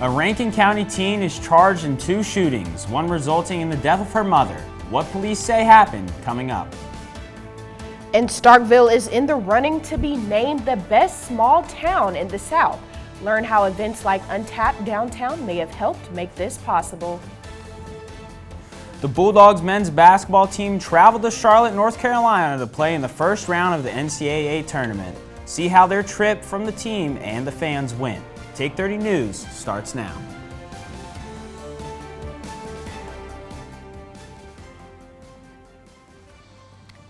A Rankin County teen is charged in 2 shootings, one resulting in the death of her mother. What police say happened coming up. And Starkville is in the running to be named the best small town in the South. Learn how events like Untapped Downtown may have helped make this possible. The Bulldogs men's basketball team traveled to Charlotte, North Carolina to play in the first round of the NCAA tournament. See how their trip from the team and the fans went. Take 30 News starts now.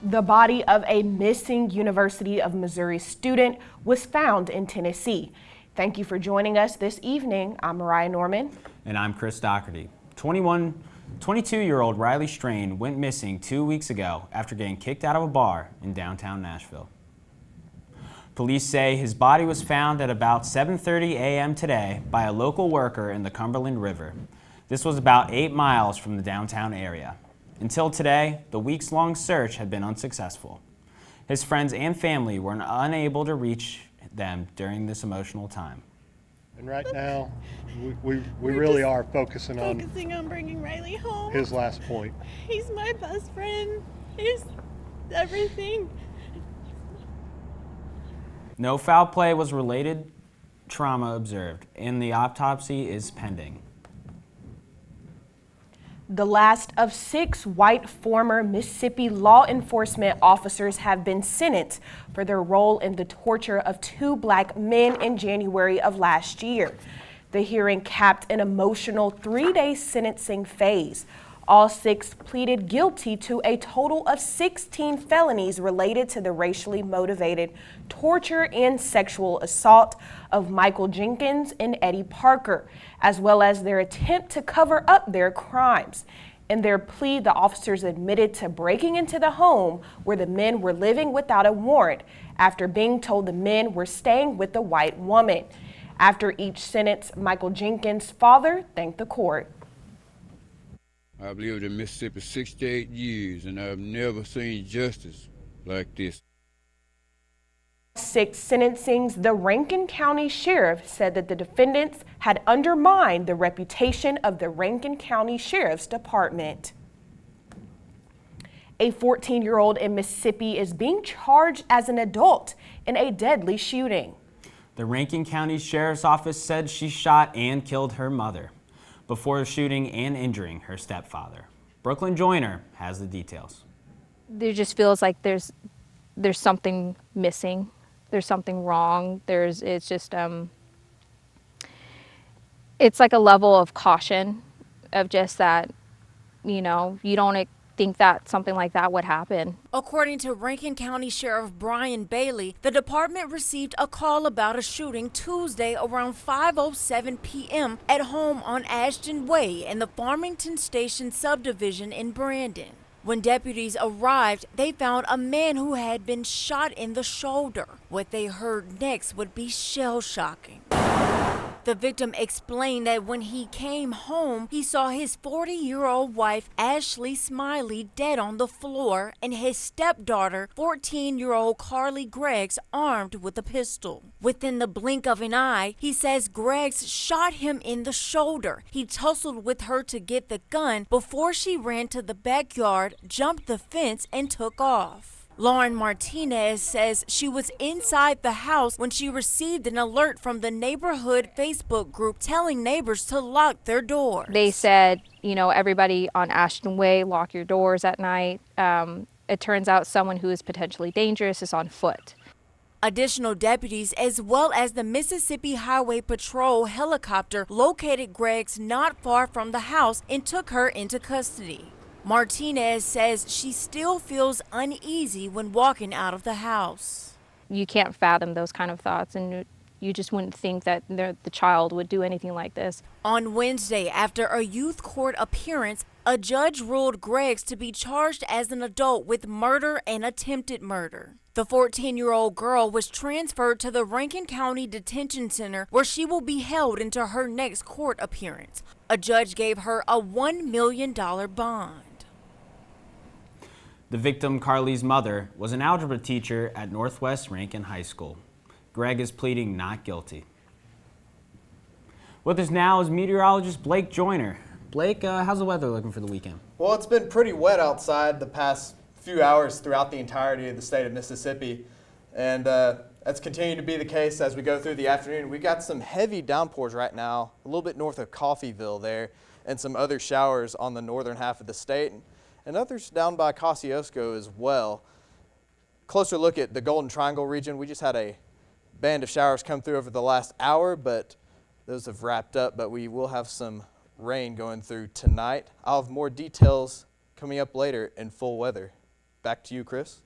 The body of a missing University of Missouri student was found in Tennessee. Thank you for joining us this evening. I'm Moriah Norman. And I'm Chris Dougherty. 22-year-old Riley Strain went missing 2 weeks ago after getting kicked out of a bar in downtown Nashville. Police say his body was found at about 7:30 a.m. today by a local worker in the Cumberland River. This was about 8 miles from the downtown area. Until today, the weeks-long search had been unsuccessful. His friends and family were unable to reach them during this emotional time. And right now, we really are focusing on bringing Riley home. His last point. He's my best friend. He's everything. No foul play was related trauma observed, and the autopsy is pending. The last of 6 white former Mississippi law enforcement officers have been sentenced for their role in the torture of 2 black men in January of last year. The hearing capped an emotional 3-day sentencing phase. All 6 pleaded guilty to a total of 16 felonies related to the racially motivated torture and sexual assault of Michael Jenkins and Eddie Parker, as well as their attempt to cover up their crimes. In their plea, the officers admitted to breaking into the home where the men were living without a warrant after being told the men were staying with the white woman. After each sentence, Michael Jenkins' father thanked the court. I've lived in Mississippi 68 years, and I've never seen justice like this. 6 sentencings, the Rankin County Sheriff said that the defendants had undermined the reputation of the Rankin County Sheriff's Department. A 14-year-old in Mississippi is being charged as an adult in a deadly shooting. The Rankin County Sheriff's Office said she shot and killed her mother before shooting and injuring her stepfather. Brooklyn Joyner has the details. There just feels like there's something missing. There's something wrong. It's like a level of caution of just that, you don't think that something like that would happen. According to Rankin County Sheriff Brian Bailey, the department received a call about a shooting Tuesday around 5:07 p.m. at home on Ashton Way in the Farmington Station subdivision in Brandon. When deputies arrived, they found a man who had been shot in the shoulder. What they heard next would be shell-shocking. The victim explained that when he came home, he saw his 40-year-old wife, Ashley Smiley, dead on the floor, and his stepdaughter, 14-year-old Carly Greggs, armed with a pistol. Within the blink of an eye, he says Greggs shot him in the shoulder. He tussled with her to get the gun before she ran to the backyard, jumped the fence, and took off. Lauren Martinez says she was inside the house when she received an alert from the neighborhood Facebook group telling neighbors to lock their doors. They said, everybody on Ashton Way, lock your doors at night. It turns out someone who is potentially dangerous is on foot. Additional deputies, as well as the Mississippi Highway Patrol helicopter, located Greggs not far from the house and took her into custody. Martinez says she still feels uneasy when walking out of the house. You can't fathom those kind of thoughts, and you just wouldn't think that the child would do anything like this. On Wednesday, after a youth court appearance, a judge ruled Greggs to be charged as an adult with murder and attempted murder. The 14-year-old girl was transferred to the Rankin County Detention Center, where she will be held until her next court appearance. A judge gave her a $1 million bond. The victim, Carly's mother, was an algebra teacher at Northwest Rankin High School. Greg is pleading not guilty. With us now is meteorologist Blake Joyner. Blake, how's the weather looking for the weekend? Well, it's been pretty wet outside the past few hours throughout the entirety of the state of Mississippi, and that's continuing to be the case as we go through the afternoon. We got some heavy downpours right now, a little bit north of Coffeyville there, and some other showers on the northern half of the state, and others down by Kosciuszko as well. Closer look at the Golden Triangle region. We just had a band of showers come through over the last hour, but those have wrapped up, but we will have some rain going through tonight. I'll have more details coming up later in full weather. Back to you, Chris.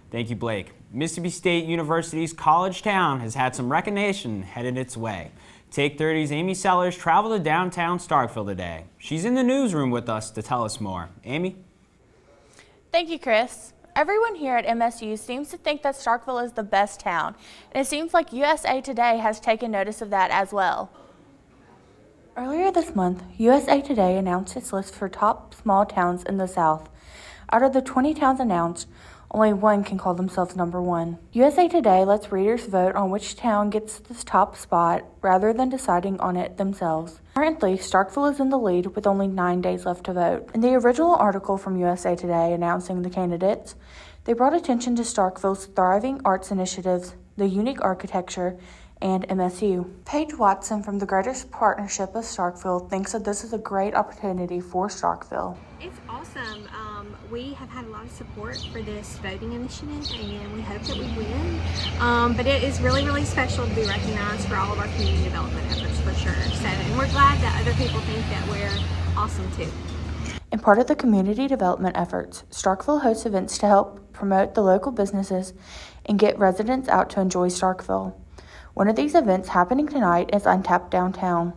Thank you, Blake. Mississippi State University's College Town has had some recognition headed its way. Take 30's Amy Sellers traveled to downtown Starkville today. She's in the newsroom with us to tell us more. Amy? Thank you, Chris. Everyone here at MSU seems to think that Starkville is the best town, and it seems like USA Today has taken notice of that as well. Earlier this month, USA Today announced its list for top small towns in the South. Out of the 20 towns announced, only one can call themselves number one. USA Today lets readers vote on which town gets this top spot rather than deciding on it themselves. Currently, Starkville is in the lead with only 9 days left to vote. In the original article from USA Today announcing the candidates, they brought attention to Starkville's thriving arts initiatives, the unique architecture, and MSU. Paige Watson from the Greater Partnership of Starkville thinks that this is a great opportunity for Starkville. It's awesome. We have had a lot of support for this voting initiative, and we hope that we win. But it is really, really special to be recognized for all of our community development efforts, for sure. So, and we're glad that other people think that we're awesome too. In part of the community development efforts, Starkville hosts events to help promote the local businesses and get residents out to enjoy Starkville. One of these events happening tonight is Untapped Downtown.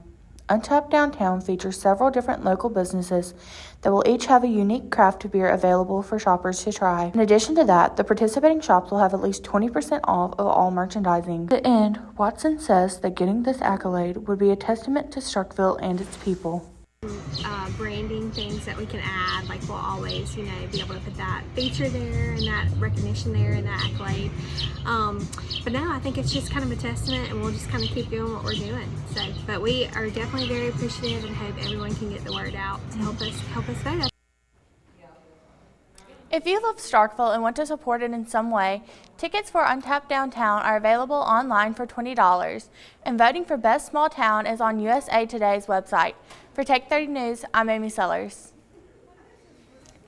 Untapped Downtown features several different local businesses that will each have a unique craft beer available for shoppers to try. In addition to that, the participating shops will have at least 20% off of all merchandising. To end, Watson says that getting this accolade would be a testament to Starkville and its people. Branding things that we can add, like we'll always, be able to put that feature there and that recognition there and that accolade. But no, I think it's just kind of a testament, and we'll just kind of keep doing what we're doing. So, but we are definitely very appreciative and hope everyone can get the word out to help us vote. If you love Starkville and want to support it in some way, tickets for Untapped Downtown are available online for $20, and voting for Best Small Town is on USA Today's website. For Take 30 News, I'm Amy Sellers.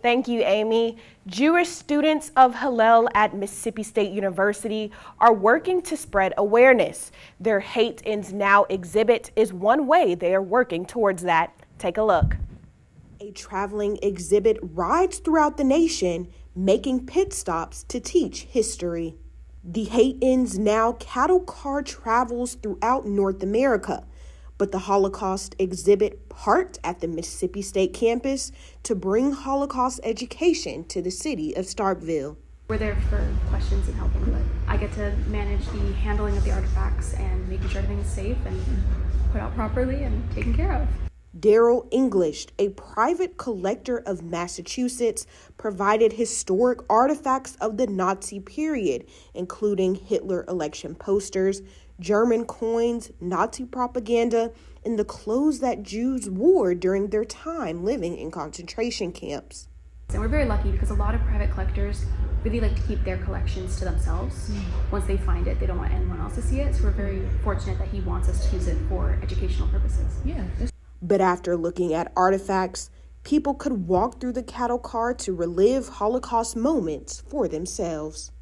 Thank you, Amy. Jewish students of Hillel at Mississippi State University are working to spread awareness. Their Hate Ends Now exhibit is one way they are working towards that. Take a look. A traveling exhibit rides throughout the nation, making pit stops to teach history. The Hate Ends Now cattle car travels throughout North America, but the Holocaust exhibit parked at the Mississippi State campus to bring Holocaust education to the city of Starkville. We're there for questions and helping, but I get to manage the handling of the artifacts and making sure everything is safe and put out properly and taken care of. Daryl English, a private collector of Massachusetts, provided historic artifacts of the Nazi period, including Hitler election posters, German coins, Nazi propaganda, and the clothes that Jews wore during their time living in concentration camps. And we're very lucky because a lot of private collectors really like to keep their collections to themselves. Once they find it, they don't want anyone else to see it. So we're very fortunate that he wants us to use it for educational purposes. Yeah. But after looking at artifacts, people could walk through the cattle car to relive Holocaust moments for themselves.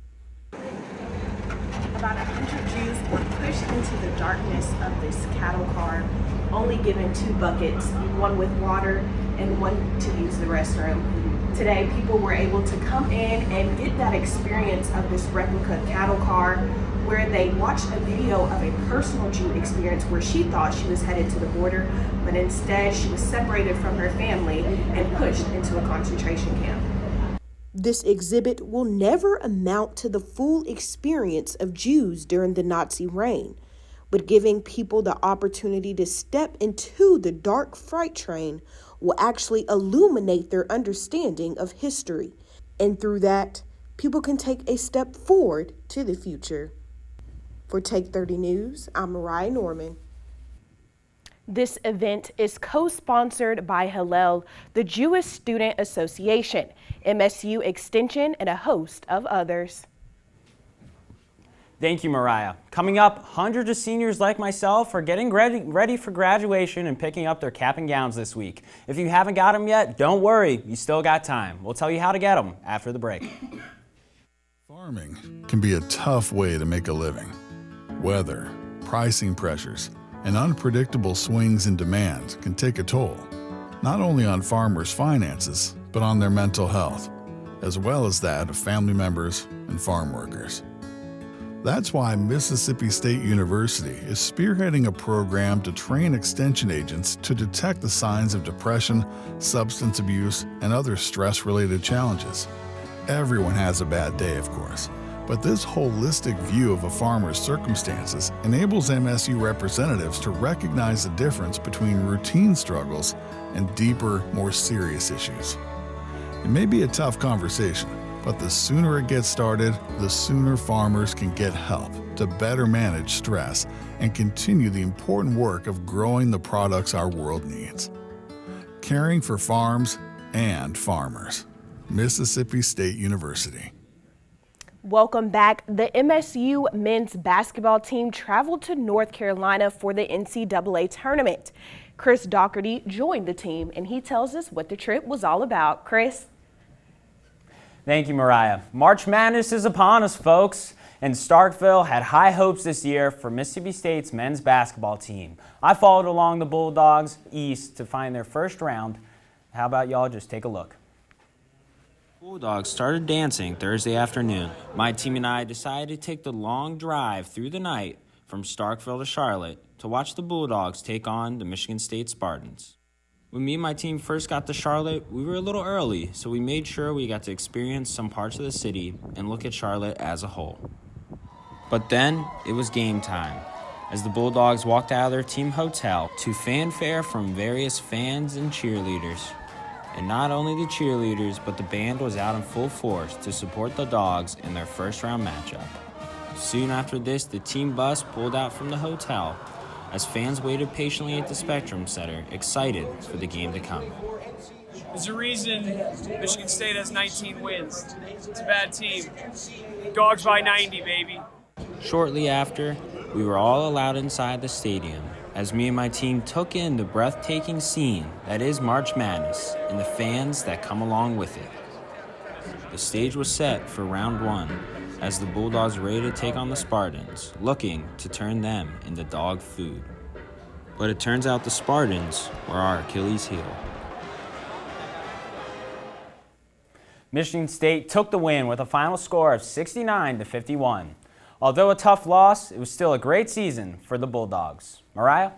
About 100 Jews were pushed into the darkness of this cattle car, only given 2 buckets, one with water and one to use the restroom. Today, people were able to come in and get that experience of this replica cattle car, where they watched a video of a personal Jew experience where she thought she was headed to the border, but instead she was separated from her family and pushed into a concentration camp. This exhibit will never amount to the full experience of Jews during the Nazi reign, but giving people the opportunity to step into the dark freight train will actually illuminate their understanding of history. And through that, people can take a step forward to the future. For Take 30 News, I'm Moriah Norman. This event is co-sponsored by Hillel, the Jewish Student Association, MSU Extension, and a host of others. Thank you, Moriah. Coming up, hundreds of seniors like myself are getting ready for graduation and picking up their cap and gowns this week. If you haven't got them yet, don't worry, you still got time. We'll tell you how to get them after the break. Farming can be a tough way to make a living. Weather, pricing pressures, and unpredictable swings in demand can take a toll, not only on farmers' finances, but on their mental health, as well as that of family members and farm workers. That's why Mississippi State University is spearheading a program to train extension agents to detect the signs of depression, substance abuse, and other stress-related challenges. Everyone has a bad day, of course, but this holistic view of a farmer's circumstances enables MSU representatives to recognize the difference between routine struggles and deeper, more serious issues. It may be a tough conversation, but the sooner it gets started, the sooner farmers can get help to better manage stress and continue the important work of growing the products our world needs. Caring for farms and farmers. Mississippi State University. Welcome back. The MSU men's basketball team traveled to North Carolina for the NCAA tournament. Chris Dougherty joined the team, and he tells us what the trip was all about. Chris? Thank you, Moriah. March Madness is upon us, folks, and Starkville had high hopes this year for Mississippi State's men's basketball team. I followed along the Bulldogs east to find their first round. How about y'all just take a look? Bulldogs started dancing Thursday afternoon. My team and I decided to take the long drive through the night from Starkville to Charlotte to watch the Bulldogs take on the Michigan State Spartans. When me and my team first got to Charlotte, we were a little early, so we made sure we got to experience some parts of the city and look at Charlotte as a whole. But then, it was game time, as the Bulldogs walked out of their team hotel to fanfare from various fans and cheerleaders. And not only the cheerleaders, but the band was out in full force to support the Dogs in their first-round matchup. Soon after this, the team bus pulled out from the hotel as fans waited patiently at the Spectrum Center, excited for the game to come. There's a reason Michigan State has 19 wins. It's a bad team. Dogs by 90, baby. Shortly after, we were all allowed inside the stadium as me and my team took in the breathtaking scene that is March Madness and the fans that come along with it. The stage was set for round one as the Bulldogs were ready to take on the Spartans, looking to turn them into dog food. But it turns out the Spartans were our Achilles heel. Michigan State took the win with a final score of 69-51. Although a tough loss, it was still a great season for the Bulldogs. Moriah?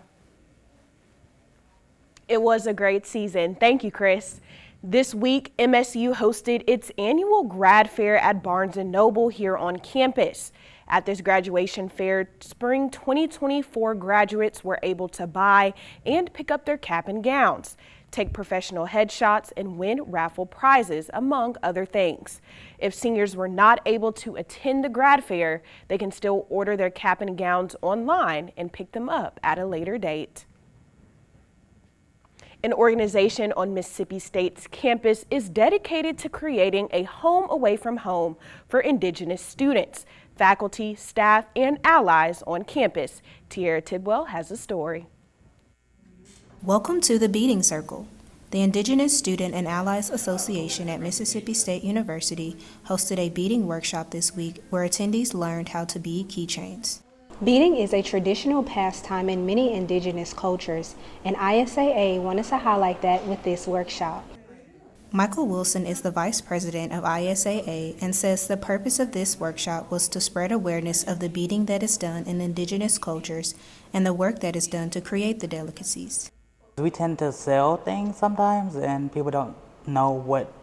It was a great season. Thank you, Chris. This week, MSU hosted its annual grad fair at Barnes & Noble here on campus. At this graduation fair, spring 2024 graduates were able to buy and pick up their cap and gowns, take professional headshots, and win raffle prizes, among other things. If seniors were not able to attend the grad fair, they can still order their cap and gowns online and pick them up at a later date. An organization on Mississippi State's campus is dedicated to creating a home away from home for Indigenous students, faculty, staff, and allies on campus. Tiara Tidwell has a story. Welcome to the Beading Circle. The Indigenous Student and Allies Association at Mississippi State University hosted a beading workshop this week where attendees learned how to bead keychains. Beading is a traditional pastime in many indigenous cultures, and ISAA wanted to highlight that with this workshop. Michael Wilson is the Vice President of ISAA and says the purpose of this workshop was to spread awareness of the beading that is done in indigenous cultures and the work that is done to create the delicacies. We tend to sell things sometimes, and people don't know what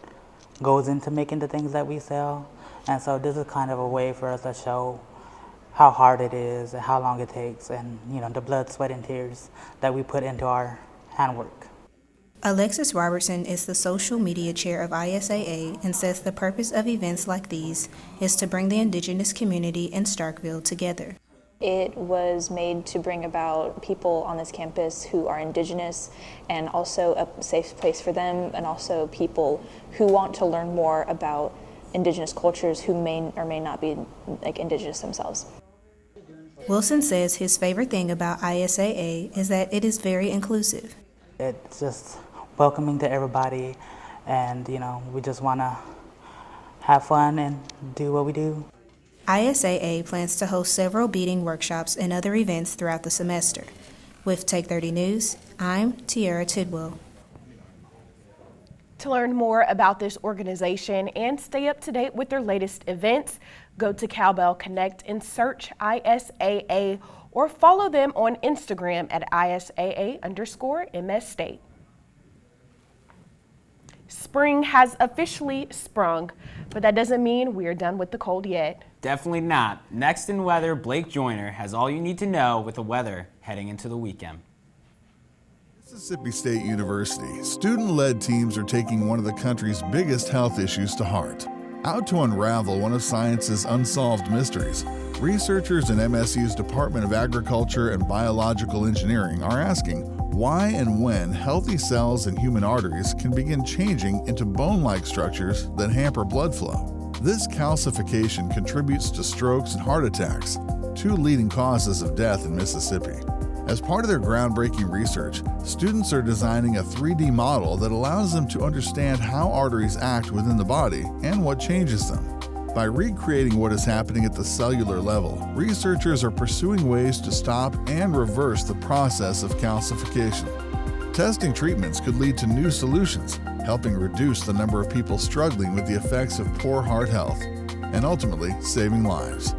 goes into making the things that we sell, and so this is kind of a way for us to show how hard it is and how long it takes, and the blood, sweat, and tears that we put into our handwork. Alexis Robertson is the social media chair of ISAA and says the purpose of events like these is to bring the indigenous community in Starkville together. It was made to bring about people on this campus who are Indigenous and also a safe place for them, and also people who want to learn more about Indigenous cultures who may or may not be like Indigenous themselves. Wilson says his favorite thing about ISAA is that it is very inclusive. It's just welcoming to everybody, and we just want to have fun and do what we do. ISAA plans to host several beading workshops and other events throughout the semester. With Take 30 News, I'm Tiara Tidwell. To learn more about this organization and stay up to date with their latest events, go to Cowbell Connect and search ISAA or follow them on Instagram at ISAA_MS State. Spring has officially sprung, but that doesn't mean we are done with the cold yet. Definitely not. Next in weather, Blake Joyner has all you need to know with the weather heading into the weekend. Mississippi State University, student-led teams are taking one of the country's biggest health issues to heart. Out to unravel one of science's unsolved mysteries, researchers in MSU's Department of Agriculture and Biological Engineering are asking why and when healthy cells in human arteries can begin changing into bone-like structures that hamper blood flow. This calcification contributes to strokes and heart attacks, two leading causes of death in Mississippi. As part of their groundbreaking research, students are designing a 3D model that allows them to understand how arteries act within the body and what changes them. By recreating what is happening at the cellular level, researchers are pursuing ways to stop and reverse the process of calcification. Testing treatments could lead to new solutions, helping reduce the number of people struggling with the effects of poor heart health, and ultimately saving lives.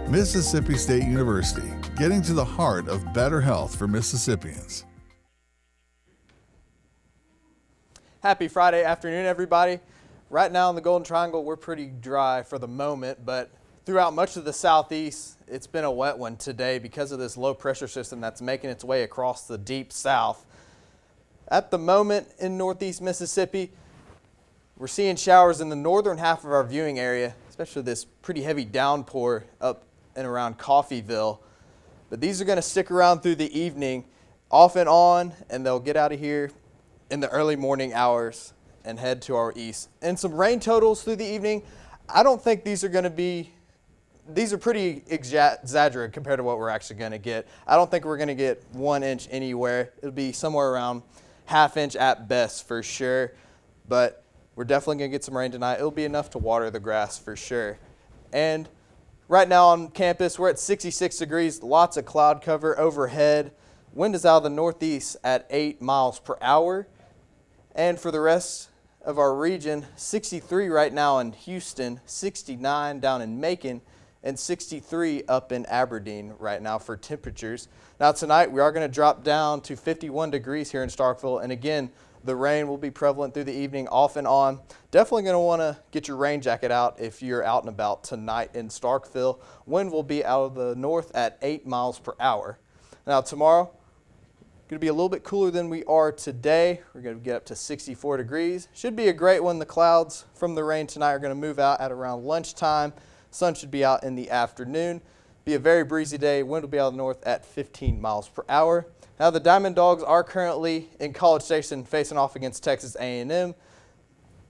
Mississippi State University, getting to the heart of better health for Mississippians. Happy Friday afternoon, everybody. Right now in the Golden Triangle, we're pretty dry for the moment, but throughout much of the southeast, it's been a wet one today because of this low pressure system that's making its way across the deep south. At the moment in northeast Mississippi, we're seeing showers in the northern half of our viewing area, especially this pretty heavy downpour up and around Coffeyville. But these are going to stick around through the evening, off and on, and they'll get out of here in the early morning hours and head to our east. And some rain totals through the evening. I don't think these are going to be, these are pretty exaggerated compared to what we're actually going to get. I don't think we're going to get 1 inch anywhere. It'll be somewhere around ½ inch at best for sure. But we're definitely going to get some rain tonight. It'll be enough to water the grass for sure. And right now on campus, we're at 66 degrees, lots of cloud cover overhead. Wind is out of the northeast at 8 miles per hour. And for the rest of our region, 63 right now in Houston, 69 down in Macon, and 63 up in Aberdeen right now for temperatures. Now tonight we are going to drop down to 51 degrees here in Starkville, and again, the rain will be prevalent through the evening, off and on. Definitely going to want to get your rain jacket out if you're out and about tonight in Starkville. Wind will be out of the north at 8 miles per hour. Now tomorrow, going to be a little bit cooler than we are today. We're going to get up to 64 degrees. Should be a great one. The clouds from the rain tonight are going to move out at around lunchtime. Sun should be out in the afternoon. Be a very breezy day. Wind will be out of the north at 15 miles per hour. Now the Diamond Dogs are currently in College Station facing off against Texas A&M.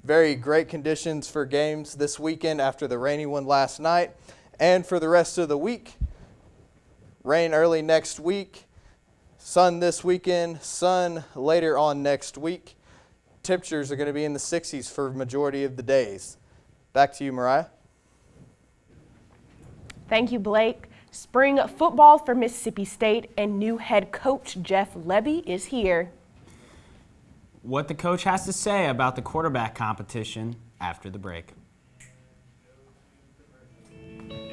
Very great conditions for games this weekend after the rainy one last night. And for the rest of the week, rain early next week. Sun this weekend, sun later on next week. Temperatures are going to be in the 60s for the majority of the days. Back to you, Moriah. Thank you, Blake. Spring football for Mississippi State and new head coach Jeff Lebby is here. What the coach has to say about the quarterback competition after the break.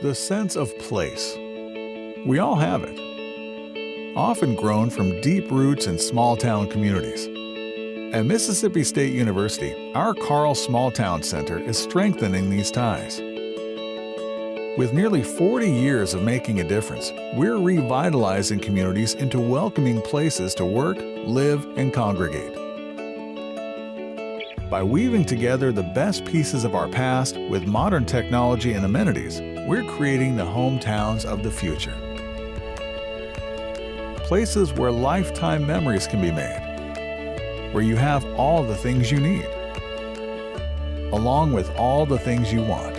The sense of place. We all have it. Often grown from deep roots in small-town communities. At Mississippi State University, our Carl Small Town Center is strengthening these ties. With nearly 40 years of making a difference, we're revitalizing communities into welcoming places to work, live, and congregate. By weaving together the best pieces of our past with modern technology and amenities, we're creating the hometowns of the future. places where lifetime memories can be made, where you have all the things you need, along with all the things you want.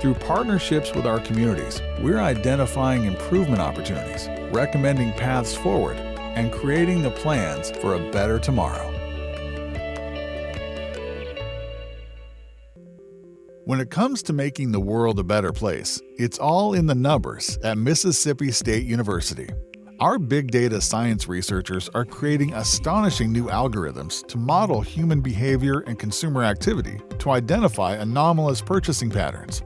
Through partnerships with our communities, we're identifying improvement opportunities, recommending paths forward, and creating the plans for a better tomorrow. When it comes to making the world a better place, it's all in the numbers at Mississippi State University. Our big data science researchers are creating astonishing new algorithms to model human behavior and consumer activity to identify anomalous purchasing patterns.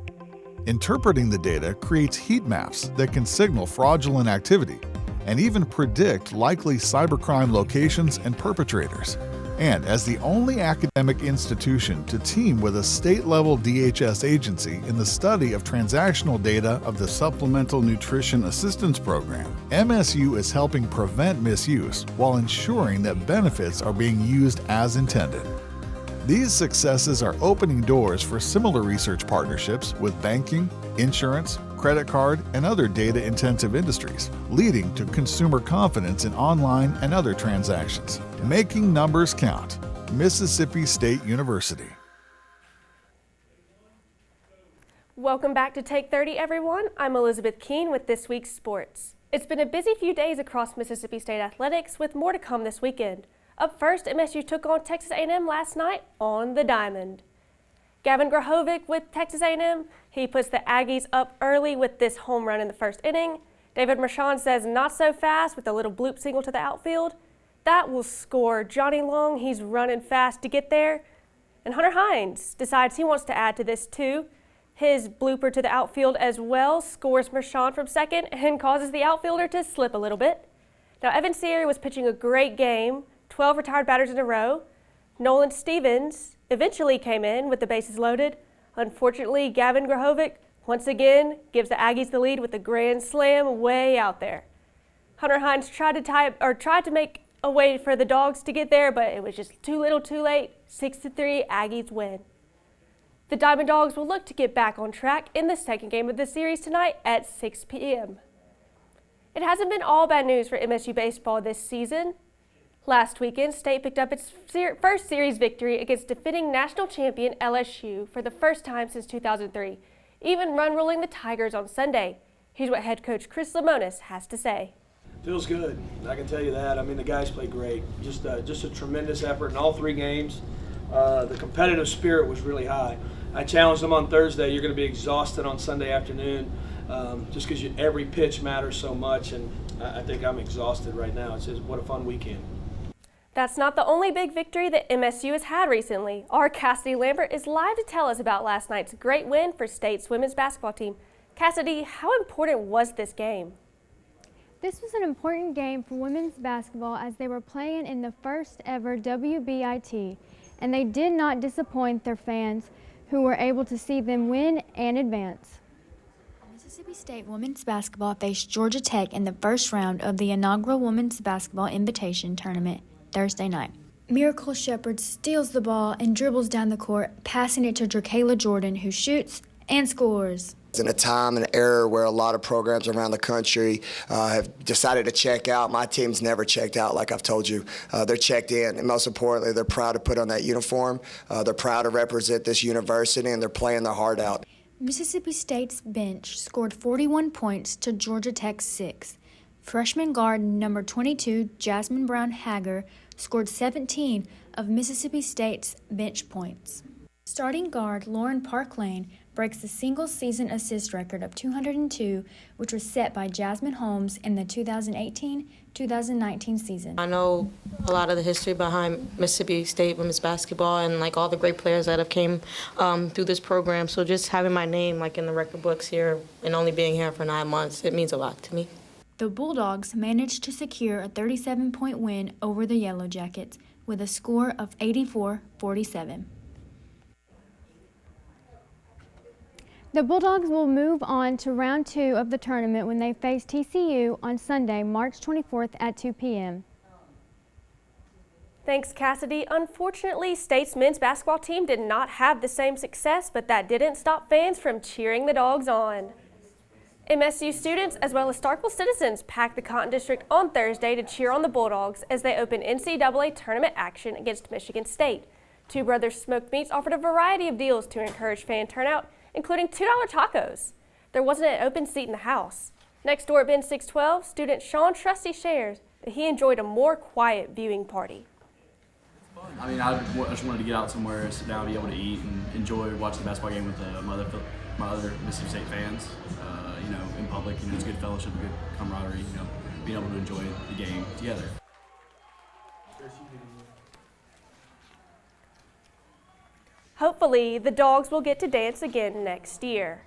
Interpreting the data creates heat maps that can signal fraudulent activity and even predict likely cybercrime locations and perpetrators. And as the only academic institution to team with a state-level DHS agency in the study of transactional data of the Supplemental Nutrition Assistance Program, MSU is helping prevent misuse while ensuring that benefits are being used as intended. These successes are opening doors for similar research partnerships with banking, insurance, credit card, and other data-intensive industries, leading to consumer confidence in online and other transactions. Making numbers count. Mississippi State University. Welcome back to Take 30, everyone. I'm Elizabeth Keene with this week's sports. It's been a busy few days across Mississippi State athletics, with more to come this weekend. Up first, MSU took on Texas A&M last night on the Diamond. Gavin Grahovic with Texas A&M, he puts the Aggies up early with this home run in the first inning. David Marchand says not so fast with a little bloop single to the outfield. That will score Johnny Long. He's running fast to get there. And Hunter Hines decides he wants to add to this too. His blooper to the outfield as well scores Marchand from second and causes the outfielder to slip a little bit. Now Evan Seary was pitching a great game, 12 retired batters in a row. Nolan Stevens eventually came in with the bases loaded. Unfortunately, Gavin Grahovic once again gives the Aggies the lead with a grand slam way out there. Hunter Hines tried to make a way for the Dogs to get there, but it was just too little too late. 6-3, Aggies win. The Diamond Dogs will look to get back on track in the second game of the series tonight at 6 p.m. It hasn't been all bad news for MSU baseball this season. Last weekend, State picked up its first series victory against defending national champion LSU for the first time since 2003, even run-ruling the Tigers on Sunday. Here's what head coach Chris Lemonis has to say. Feels good. I can tell you that. I mean, the guys played great. Just a tremendous effort in all three games. The competitive spirit was really high. I challenged them on Thursday. You're going to be exhausted on Sunday afternoon just because every pitch matters so much, and I think I'm exhausted right now. It's just what a fun weekend. That's not the only big victory that MSU has had recently. Our Cassidy Lambert is live to tell us about last night's great win for State's women's basketball team. Cassidy, how important was this game? This was an important game for women's basketball as they were playing in the first ever WBIT, and they did not disappoint their fans who were able to see them win and advance. Mississippi State women's basketball faced Georgia Tech in the first round of the inaugural Women's Basketball Invitation Tournament Thursday night. Miracle Shepherd steals the ball and dribbles down the court, passing it to Drakayla Jordan, who shoots and scores. In a time and era where a lot of programs around the country have decided to check out, my team's never checked out, like I've told you. They're checked in, and most importantly, they're proud to put on that uniform. They're proud to represent this university, and they're playing their heart out. Mississippi State's bench scored 41 points to Georgia Tech's 6. Freshman guard number 22, Jasmine Brown Hager, scored 17 of Mississippi State's bench points. Starting guard Lauren Parklane breaks the single-season assist record of 202, which was set by Jasmine Holmes in the 2018-2019 season. I know a lot of the history behind Mississippi State women's basketball and like all the great players that have came through this program. So just having my name like in the record books here and only being here for 9 months, it means a lot to me. The Bulldogs managed to secure a 37-point win over the Yellow Jackets with a score of 84-47. The Bulldogs will move on to round 2 of the tournament when they face TCU on Sunday, March 24th at 2 p.m. Thanks, Cassidy. Unfortunately, State's men's basketball team did not have the same success, but that didn't stop fans from cheering the Dogs on. MSU students as well as Starkville citizens packed the Cotton District on Thursday to cheer on the Bulldogs as they open NCAA tournament action against Michigan State. Two Brothers Smoked Meats offered a variety of deals to encourage fan turnout, including $2 tacos. There wasn't an open seat in the house. Next door at Bin 612, student Sean Trusty shares that he enjoyed a more quiet viewing party. I mean, I just wanted to get out somewhere, sit down, be able to eat, and enjoy watching the basketball game with my other Mississippi State fans. You know, in public, you know, it's good fellowship, good camaraderie. You know, being able to enjoy the game together. Hopefully, the Dogs will get to dance again next year.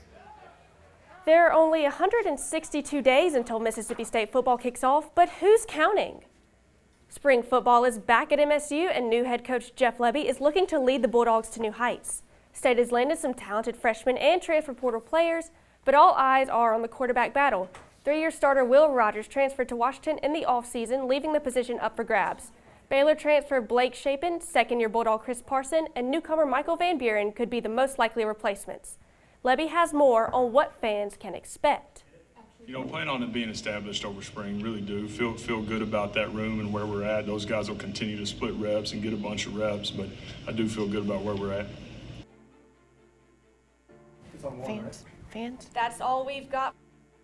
There are only 162 days until Mississippi State football kicks off, but who's counting? Spring football is back at MSU, and new head coach Jeff Lebby is looking to lead the Bulldogs to new heights. State has landed some talented freshmen and transfer portal players, but all eyes are on the quarterback battle. Three-year starter Will Rogers transferred to Washington in the offseason, leaving the position up for grabs. Baylor transfer Blake Shapen, second-year Bulldog Chris Parson, and newcomer Michael Van Buren could be the most likely replacements. Lebby has more on what fans can expect. You know, plan on it being established over spring, really do. Feel good about that room and where we're at. Those guys will continue to split reps and get a bunch of reps, but I do feel good about where we're at. Fans. That's all we've got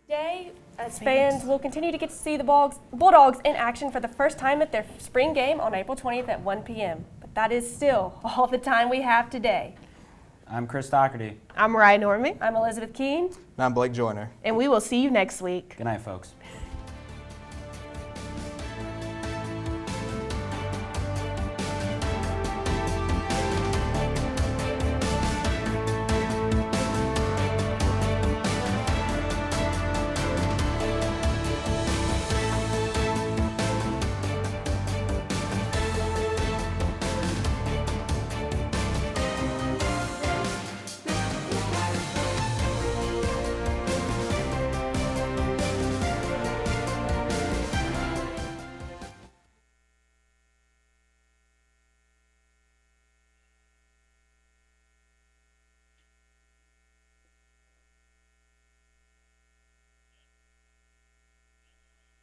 today. As fans will continue to get to see the Bulldogs in action for the first time at their spring game on April 20th at 1 p.m. But that is still all the time we have today. I'm Chris Dougherty. I'm Moriah Norman. I'm Elizabeth Keene. And I'm Blake Joyner. And we will see you next week. Good night, folks.